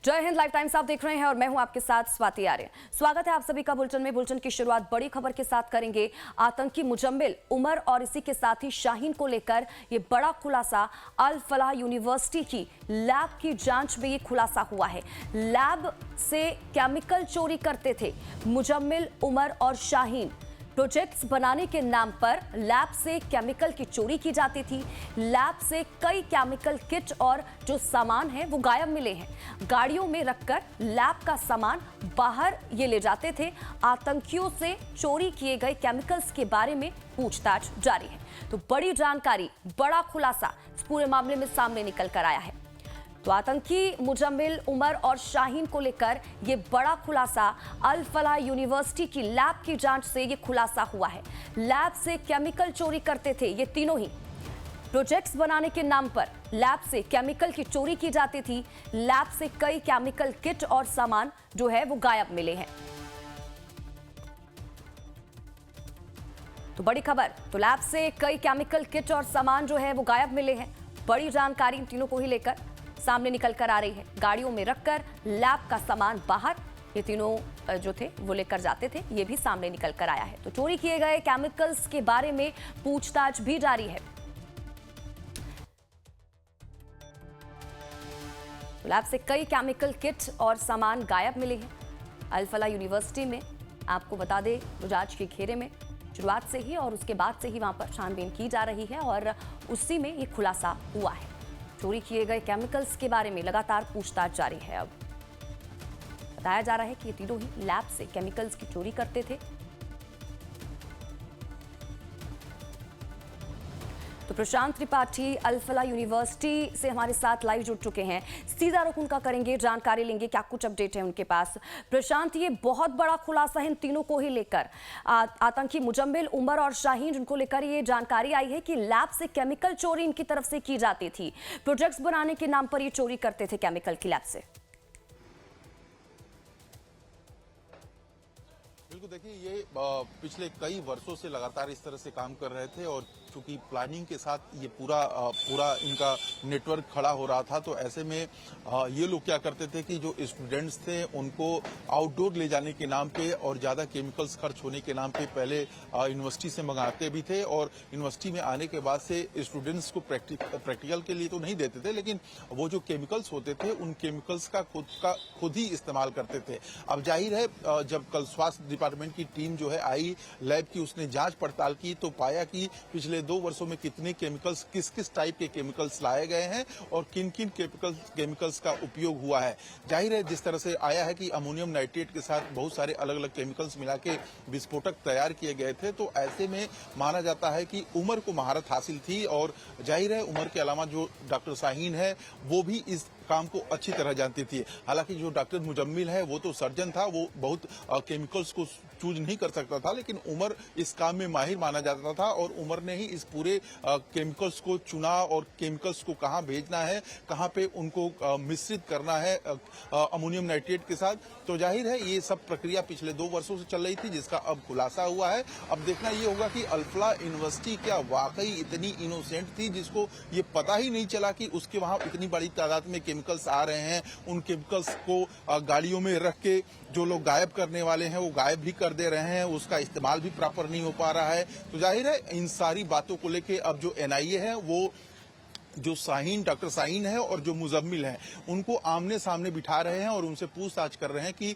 जय Hind. Live times आप देख रहे हैं और मैं हूं आपके साथ स्वाति आर्य। स्वागत है आप सभी का बुलेटिन में। बुलेटिन की शुरुआत बड़ी खबर के साथ करेंगे। आतंकी मुजम्मिल उमर और इसी के साथ ही शाहीन को लेकर ये बड़ा खुलासा अल फलाह यूनिवर्सिटी की लैब की जांच में ये खुलासा हुआ है। लैब से केमिकल चोरी करते थे मुजम्मिल, उमर और शाहीन। प्रोजेक्ट्स बनाने के नाम पर लैब से केमिकल की चोरी की जाती थी। लैब से कई केमिकल किट और जो सामान है वो गायब मिले हैं। गाड़ियों में रखकर लैब का सामान बाहर ये ले जाते थे। आतंकियों से चोरी किए गए केमिकल्स के बारे में पूछताछ जारी है। तो बड़ी जानकारी, बड़ा खुलासा इस पूरे मामले में सामने निकल कर आया है। तो आतंकी मुजम्मिल, उमर और शाहीन को लेकर ये बड़ा खुलासा अल फलाह यूनिवर्सिटी की लैब की जांच से ये खुलासा हुआ है। लैब से केमिकल चोरी करते थे ये तीनों ही। प्रोजेक्ट्स बनाने के नाम पर लैब से केमिकल की चोरी की जाती थी। लैब से कई केमिकल किट और सामान जो है वो गायब मिले हैं। तो बड़ी खबर, तो लैब से कई केमिकल किट और सामान जो है वो गायब मिले हैं। बड़ी जानकारी इन तीनों को ही लेकर सामने निकल कर आ रही है। गाड़ियों में रखकर लैब का सामान बाहर ये तीनों जो थे वो लेकर जाते थे, ये भी सामने निकल कर आया है। तो चोरी किए गए केमिकल्स के बारे में पूछताछ भी जारी है। तो लैब से कई केमिकल किट और सामान गायब मिले हैं। अल फलाह यूनिवर्सिटी में आपको बता दें तो जांच के घेरे में शुरुआत से ही और उसके बाद से ही वहां पर छानबीन की जा रही है और उसी में ये खुलासा हुआ है। चोरी किए गए केमिकल्स के बारे में लगातार पूछताछ जारी है। अब बताया जा रहा है कि ये तीनों ही लैब से केमिकल्स की चोरी करते थे। तो प्रशांत त्रिपाठी अल फलाह यूनिवर्सिटी से हमारे साथ लाइव जुड़ चुके हैं। सीधा रुख उनका करेंगे, जानकारी लेंगे क्या कुछ अपडेट है उनके पास। प्रशांत, ये बहुत बड़ा खुलासा है इन तीनों को ही लेकर। आतंकी मुजम्मिल, उमर और शाहीन, जिनको लेकर ये जानकारी आई है कि लैब से केमिकल चोरी इनकी तरफ से की जाती थी। प्रोजेक्ट्स बनाने के नाम पर ये चोरी करते थे केमिकल की लैब से। बिल्कुल, देखिए ये पिछले कई वर्षों से लगातार इस तरह से काम कर रहे थे और चूंकि प्लानिंग के साथ ये पूरा इनका नेटवर्क खड़ा हो रहा था, तो ऐसे में ये लोग क्या करते थे कि जो स्टूडेंट्स थे उनको आउटडोर ले जाने के नाम पे और ज़्यादा केमिकल्स खर्च होने के नाम पे पहले यूनिवर्सिटी से मंगाते भी थे और यूनिवर्सिटी में आने के बाद से स्टूडेंट्स को प्रैक्टिकल के लिए तो नहीं देते थे, लेकिन वो जो केमिकल्स होते थे उन केमिकल्स का खुद ही इस्तेमाल करते थे। अब जाहिर है जब कल स्वास्थ्य डिपार्टमेंट की टीम जो है आई लैब की, उसने जांच पड़ताल की तो पाया कि पिछले 2 वर्षों में कितने केमिकल्स, किस किस टाइप के केमिकल्स लाए गए हैं और किन किन केमिकल्स का उपयोग हुआ है। जाहिर है जिस तरह से आया है कि अमोनियम नाइट्रेट के साथ बहुत सारे अलग अलग केमिकल्स मिला के विस्फोटक तैयार किए गए थे, तो ऐसे में माना जाता है कि उमर को महारत हासिल थी और जाहिर है उमर के अलावा जो डॉक्टर शाहीन है वो भी इस काम को अच्छी तरह जानती थी। हालांकि जो डॉक्टर मुजम्मिल है वो तो सर्जन था, वो बहुत केमिकल्स को चूज नहीं कर सकता था, लेकिन उमर इस काम में माहिर माना जाता था और उमर ने ही इस पूरे केमिकल्स को चुना और केमिकल्स को कहाँ भेजना है, कहाँ पे उनको मिश्रित करना है अमोनियम नाइट्रेट के साथ। तो जाहिर है ये सब प्रक्रिया पिछले 2 वर्षों से चल रही थी, जिसका अब खुलासा हुआ है। अब देखना ये होगा कि अल फलाह यूनिवर्सिटी क्या वाकई इतनी इनोसेंट थी जिसको ये पता ही नहीं चला कि उसके वहां इतनी बड़ी तादाद में केमिकल्स आ रहे हैं। उन केमिकल्स को गाड़ियों में रख के जो लोग गायब करने वाले हैं वो गायब भी कर दे रहे हैं, उसका इस्तेमाल भी प्रॉपर नहीं हो पा रहा है। तो जाहिर है इन सारी बातों को लेके अब जो एनआईए है वो जो शाहीन, डॉक्टर शाहीन है और जो मुजम्मिल है उनको आमने सामने बिठा रहे हैं और उनसे पूछताछ कर रहे हैं कि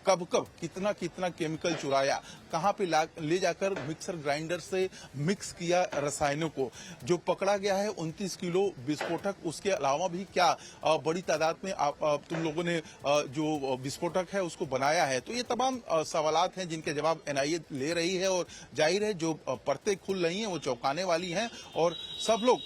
कब कब कितना कितना केमिकल चुराया, कहाँ पे ले जाकर मिक्सर ग्राइंडर से मिक्स किया रसायनों को। जो पकड़ा गया है 29 किलो विस्फोटक, उसके अलावा भी क्या बड़ी तादाद में तुम लोगों ने जो विस्फोटक है उसको बनाया है। तो ये तमाम सवालात हैं जिनके जवाब एनआईए ले रही है और जाहिर है जो परतें खुल रही हैं वो चौंकाने वाली हैं और सब लोग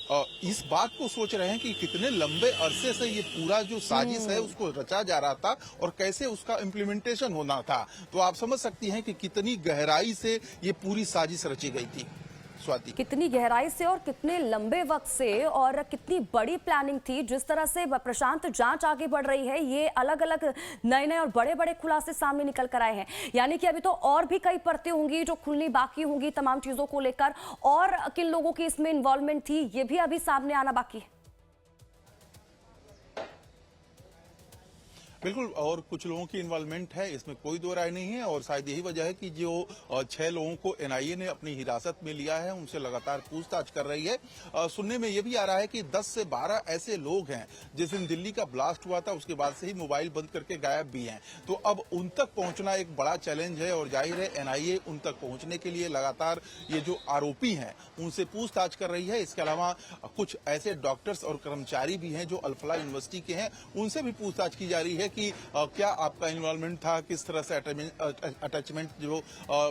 इस बात को सोच रहे हैं कि कितने लंबे अरसे से ये पूरा जो साजिश है उसको रचा जा रहा था और कैसे उसका इम्प्लीमेंटेशन होना था। तो आप समझ सकती हैं कि कितनी गहराई से ये पूरी साजिश रची गई थी। स्वाति, कितनी गहराई से और कितने लंबे वक्त से और कितनी बड़ी प्लानिंग थी। जिस तरह से प्रशांत जांच आगे बढ़ रही है, ये अलग अलग नए और बड़े बड़े खुलासे सामने निकल कर आए हैं। यानी कि अभी तो और भी कई परतें होंगी जो खुलनी बाकी होंगी तमाम चीजों को लेकर, और किन लोगों की इसमें इन्वॉल्वमेंट थी ये भी अभी सामने आना बाकी है। बिल्कुल, और कुछ लोगों की इन्वॉल्वमेंट है, इसमें कोई दो राय नहीं है। और शायद यही वजह है कि जो 6 लोगों को एनआईए ने अपनी हिरासत में लिया है, उनसे लगातार पूछताछ कर रही है। सुनने में यह भी आ रहा है कि 10 से 12 ऐसे लोग हैं जिस दिन दिल्ली का ब्लास्ट हुआ था उसके बाद से ही मोबाइल बंद करके गायब भी हैं। तो अब उन तक पहुंचना एक बड़ा चैलेंज है और जाहिर है एनआईए उन तक पहुंचने के लिए लगातार ये जो आरोपी हैं उनसे पूछताछ कर रही है। इसके अलावा कुछ ऐसे डॉक्टर्स और कर्मचारी भी हैं जो अल-फलाह यूनिवर्सिटी के हैं, उनसे भी पूछताछ की जा रही है कि क्या आपका इन्वॉल्वमेंट था, किस तरह से अटैचमेंट जो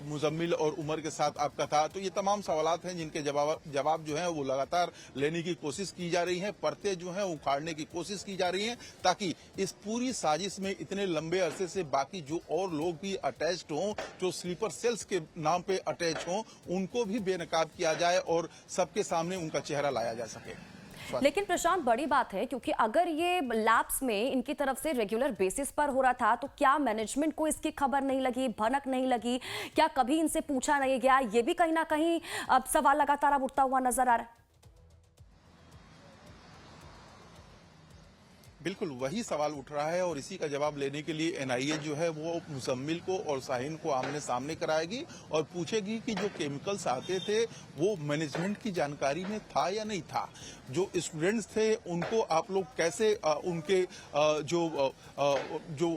मुजम्मिल और उमर के साथ आपका था। तो ये तमाम सवालात हैं जिनके जवाब जो है वो लगातार लेने की कोशिश की जा रही है, परतें जो हैं उखाड़ने की कोशिश की जा रही है, ताकि इस पूरी साजिश में इतने लंबे अरसे से बाकी जो और लोग भी अटैच्ड हों, जो स्लीपर सेल्स के नाम पे अटैच हों, उनको भी बेनकाब किया जाए और सबके सामने उनका चेहरा लाया जा सके। लेकिन प्रशांत, बड़ी बात है क्योंकि अगर ये लैब्स में इनकी तरफ से रेगुलर बेसिस पर हो रहा था तो क्या मैनेजमेंट को इसकी खबर नहीं लगी, भनक नहीं लगी? क्या कभी इनसे पूछा नहीं गया? ये भी कहीं ना कहीं अब सवाल लगातार अब उठता हुआ नजर आ रहा है। बिल्कुल वही सवाल उठ रहा है और इसी का जवाब लेने के लिए एनआईए जो है वो मुजम्मिल को और शाहीन को आमने सामने कराएगी और पूछेगी कि जो केमिकल्स आते थे वो मैनेजमेंट की जानकारी में था या नहीं था। जो स्टूडेंट्स थे उनको आप लोग कैसे उनके जो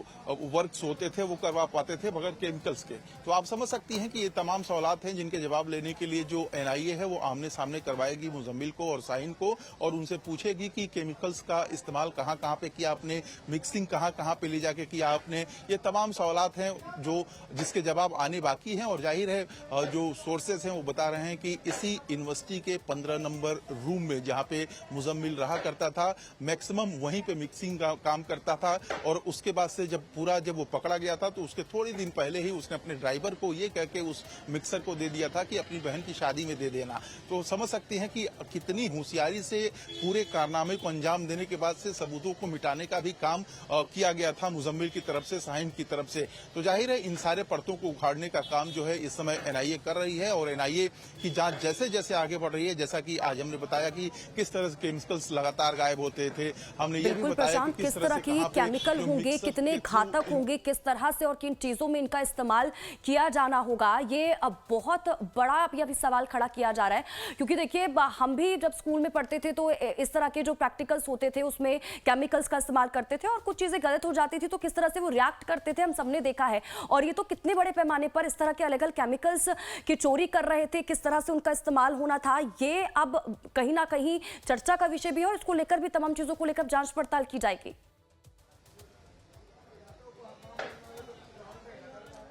वर्क्स होते थे वो करवा पाते थे बगैर केमिकल्स के। तो आप समझ सकती हैं कि ये तमाम सवालात हैं जिनके जवाब लेने के लिए जो एनआईए है वो आमने सामने करवाएगी मुजम्मिल को और शाहीन को और उनसे पूछेगी कि केमिकल्स का इस्तेमाल कहाँ कहाँ पे किया आपने, मिक्सिंग कहाँ कहाँ पे ले जाके किया आपने। ये तमाम सवालात हैं जो जिसके जवाब आने बाकी हैं और जाहिर है जो सोर्सेस हैं वो बता रहे हैं कि इसी यूनिवर्सिटी के 15 नंबर रूम में जहाँ पे मुजम्मिल रहा करता था, मैक्सिमम वहीं पे मिक्सिंग का काम करता था। और उसके बाद से जब वो पकड़ा गया था तो उसके थोड़े दिन पहले ही उसने अपने ड्राइवर को ये कह के उस मिक्सर को दे दिया था कि अपनी बहन की शादी में दे देना। तो समझ सकते हैं कि कितनी होशियारी से पूरे कारनामे को अंजाम देने के बाद से सबूतों को मिटाने का भी काम किया गया था मुजम्मिल की तरफ से, शाहीन की तरफ से। तो जाहिर है इन सारे परतों को उखाड़ने का काम जो है इस समय एनआईए कर रही है और एनआईए की जांच जैसे जैसे आगे बढ़ रही है, जैसा कि आज हमने बताया कि किस तरह से केमिकल्स लगातार गायब होते थे, हमने ये भी बताया कि किस तरह की केमिकल होंगे, कितने घातक होंगे, किस तरह से और किन चीजों में इनका इस्तेमाल किया जाना होगा, ये अब बहुत बड़ा अभी सवाल खड़ा किया जा रहा है। क्योंकि देखिए हम भी जब स्कूल में पढ़ते थे तो इस तरह के जो प्रैक्टिकल्स होते थे उसमें केमिकल्स का इस्तेमाल करते थे और कुछ चीजें गलत हो जाती थी तो किस तरह से वो रिएक्ट करते थे हम सबने देखा है। और ये तो कितने बड़े पैमाने पर इस तरह के अलग अलग केमिकल्स की चोरी कर रहे थे, किस तरह से उनका इस्तेमाल होना था, ये अब कहीं ना कहीं चर्चा का विषय भी है और इसको लेकर भी तमाम चीजों को लेकर जांच पड़ताल की जाएगी।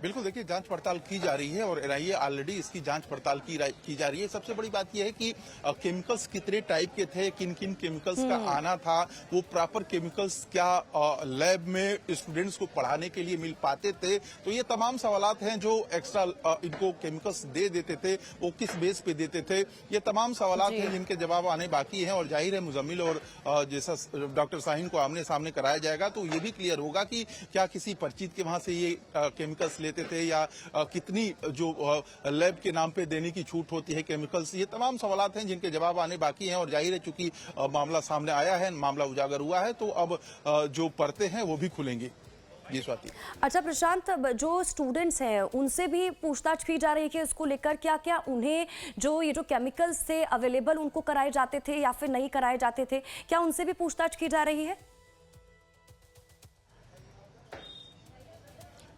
बिल्कुल, देखिए जांच पड़ताल की जा रही है और एनआईए ऑलरेडी इसकी जांच पड़ताल की जा रही है। सबसे बड़ी बात यह है कि केमिकल्स कितने टाइप के थे, किन किन केमिकल्स का आना था, वो प्रॉपर केमिकल्स क्या लैब में स्टूडेंट्स को पढ़ाने के लिए मिल पाते थे। तो ये तमाम सवालात हैं जो एक्स्ट्रा इनको केमिकल्स दे देते थे, वो किस बेस पे देते थे, ये तमाम सवालात हैं जिनके जवाब आने बाकी हैं। और जाहिर है मुजम्मिल और जैसा डॉक्टर शाहीन को आमने सामने कराया जाएगा तो ये भी क्लियर होगा कि क्या किसी परिचित के वहां से ये केमिकल्स लेते थे या कितनी जो लैब के नाम पे देने की छूट होती है केमिकल्स। ये तमाम सवालात हैं जिनके जवाब आने बाकी हैं और जाहिर है चूंकि मामला सामने आया है, मामला उजागर हुआ है, तो अब जो परतें हैं वो भी खुलेंगी। जी स्वाति। अच्छा प्रशांत, जो स्टूडेंट्स हैं उनसे भी पूछताछ की जा रही है कि इसको लेकर क्या क्या उन्हें ये जो केमिकल्स थे अवेलेबल उनको कराए जाते थे या फिर नहीं कराए जाते थे, क्या उनसे भी पूछताछ की जा रही है?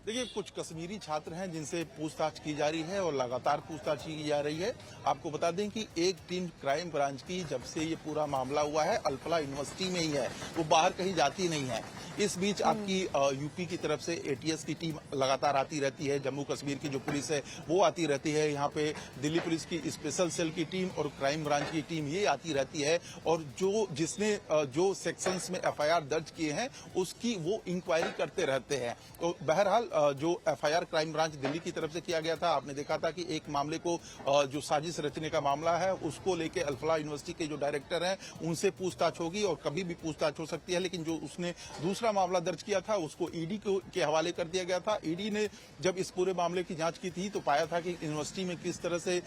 देखिए कुछ कश्मीरी छात्र हैं जिनसे पूछताछ की जा रही है और लगातार पूछताछ की जा रही है। आपको बता दें कि एक टीम क्राइम ब्रांच की जब से ये पूरा मामला हुआ है अल-फलाह यूनिवर्सिटी में ही है, वो बाहर कहीं जाती नहीं है। इस बीच आपकी यूपी की तरफ से एटीएस की टीम लगातार आती रहती है, जम्मू कश्मीर की जो पुलिस है वो आती रहती है, यहाँ पे दिल्ली पुलिस की स्पेशल सेल की टीम और क्राइम ब्रांच की टीम ये आती रहती है और जिसने जो सेक्शंस में एफआईआर दर्ज किए हैं उसकी वो इंक्वायरी करते रहते हैं। तो बहरहाल जो एफआईआर क्राइम ब्रांच दिल्ली की तरफ से किया गया था, आपने देखा था कि एक मामले को जो साजिश रचने का मामला है उसको लेके अल्फला यूनिवर्सिटी के जो डायरेक्टर हैं उनसे पूछताछ होगी और कभी भी पूछताछ हो सकती है। लेकिन जो उसने दूसरा मामला दर्ज किया था उसको ईडी के हवाले कर दिया गया था। ईडी ने जब इस पूरे मामले की जांच की थी तो पाया था कि यूनिवर्सिटी में किस तरह से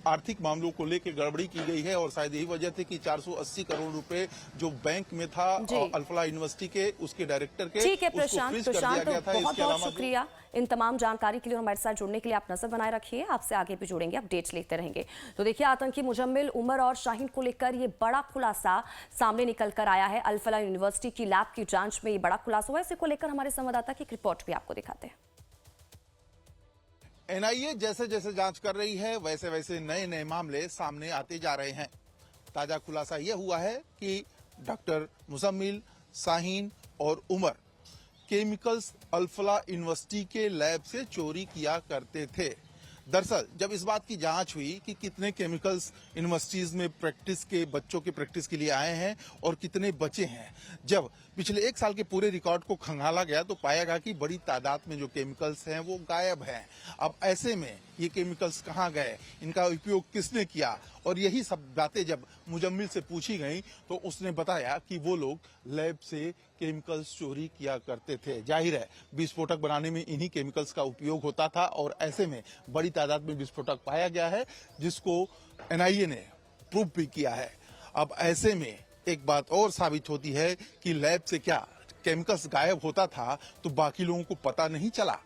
आर्थिक मामलों को लेकर गड़बड़ी की गई है और शायद यही वजह थी कि 480 करोड़ रुपए जो बैंक में था अल्फला यूनिवर्सिटी के उसके डायरेक्टर के, ठीक है उसको प्रशांत, फ्रीज कर दिया गया था। बहुत बहुत शुक्रिया इन तमाम जानकारी के लिए। हमारे साथ जुड़ने के लिए आप नजर बनाए रखिए, आपसे आगे भी जुड़ेंगे, अपडेट्स लेते रहेंगे। तो देखिए, आतंकी मुजम्मिल उमर और शाहीन को लेकर ये बड़ा खुलासा सामने निकल कर आया है। अल्फला यूनिवर्सिटी की लैब की जांच में ये बड़ा खुलासा हुआ है। इसी को लेकर हमारे संवाददाता की एक रिपोर्ट भी आपको दिखाते हैं। एनआईए जैसे जैसे जांच कर रही है वैसे वैसे नए नए मामले सामने आते जा रहे हैं। ताजा खुलासा यह हुआ है कि डॉक्टर मुजम्मिल, शाहीन और उमर केमिकल्स अल्फला यूनिवर्सिटी के लैब से चोरी किया करते थे। दरअसल जब इस बात की जांच हुई कि कितने केमिकल्स यूनिवर्सिटीज में प्रैक्टिस के बच्चों के प्रैक्टिस के लिए आए हैं और कितने बचे हैं, जब पिछले 1 साल के पूरे रिकॉर्ड को खंगाला गया तो पाया गया कि बड़ी तादाद में जो केमिकल्स हैं वो गायब हैं। अब ऐसे में ये केमिकल्स कहाँ गए, इनका उपयोग किसने किया, और यही सब बातें जब मुजम्मिल से पूछी गई तो उसने बताया कि वो लोग लैब से केमिकल्स चोरी किया करते थे। जाहिर है विस्फोटक बनाने में इन्हीं केमिकल्स का उपयोग होता था और ऐसे में बड़ी तादाद में विस्फोटक पाया गया है जिसको एनआईए ने प्रूव भी किया है। अब ऐसे में एक बात और साबित होती है कि लैब से क्या केमिकल्स गायब होता था तो बाकी लोगों को पता नहीं चला।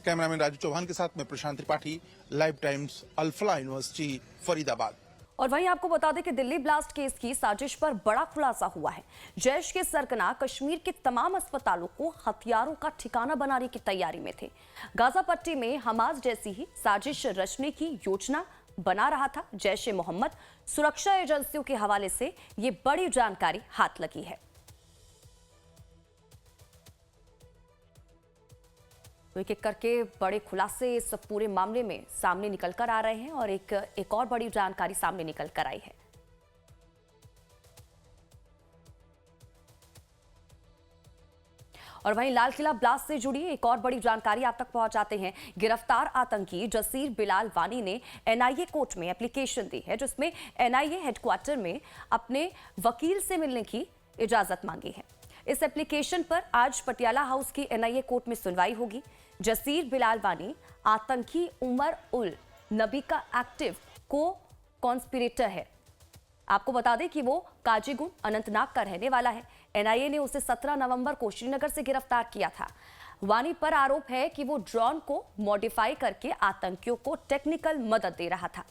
कैमरामैन राजू चौहान के साथ में Prashant Tripathi, Live Times, Alfalah university, Faridabad. और वहीं आपको बता दें कि दिल्ली ब्लास्ट केस की साजिश पर बड़ा खुलासा हुआ है। जैश के सरगना कश्मीर के तमाम अस्पतालों को हथियारों का ठिकाना बनाने की तैयारी में थे। गाजा पट्टी में हमास जैसी ही साजिश रचने की योजना बना रहा था जैश ए मोहम्मद। सुरक्षा एजेंसियों के हवाले से ये बड़ी जानकारी हाथ लगी है। तो एक एक करके बड़े खुलासे इस पूरे मामले में सामने निकल कर आ रहे हैं और एक और बड़ी जानकारी सामने निकल कर आई है। और वहीं लाल किला ब्लास्ट से जुड़ी एक और बड़ी जानकारी आप तक पहुंचाते हैं। गिरफ्तार आतंकी जसीर बिलाल वानी ने एनआईए कोर्ट में एप्लीकेशन दी है जिसमें एनआईए हेडक्वार्टर में अपने वकील से मिलने की इजाजत मांगी है। इस एप्लीकेशन पर आज पटियाला हाउस की एनआईए कोर्ट में सुनवाई होगी। जसीर बिलाल वानी आतंकी उमर उल नबी का एक्टिव को कॉन्स्पिरेटर है। आपको बता दें कि वो काजीगुंड अनंतनाग का रहने वाला है। एनआईए ने उसे 17 नवंबर को श्रीनगर से गिरफ्तार किया था। वानी पर आरोप है कि वो ड्रोन को मॉडिफाई करके आतंकियों को टेक्निकल मदद दे रहा था।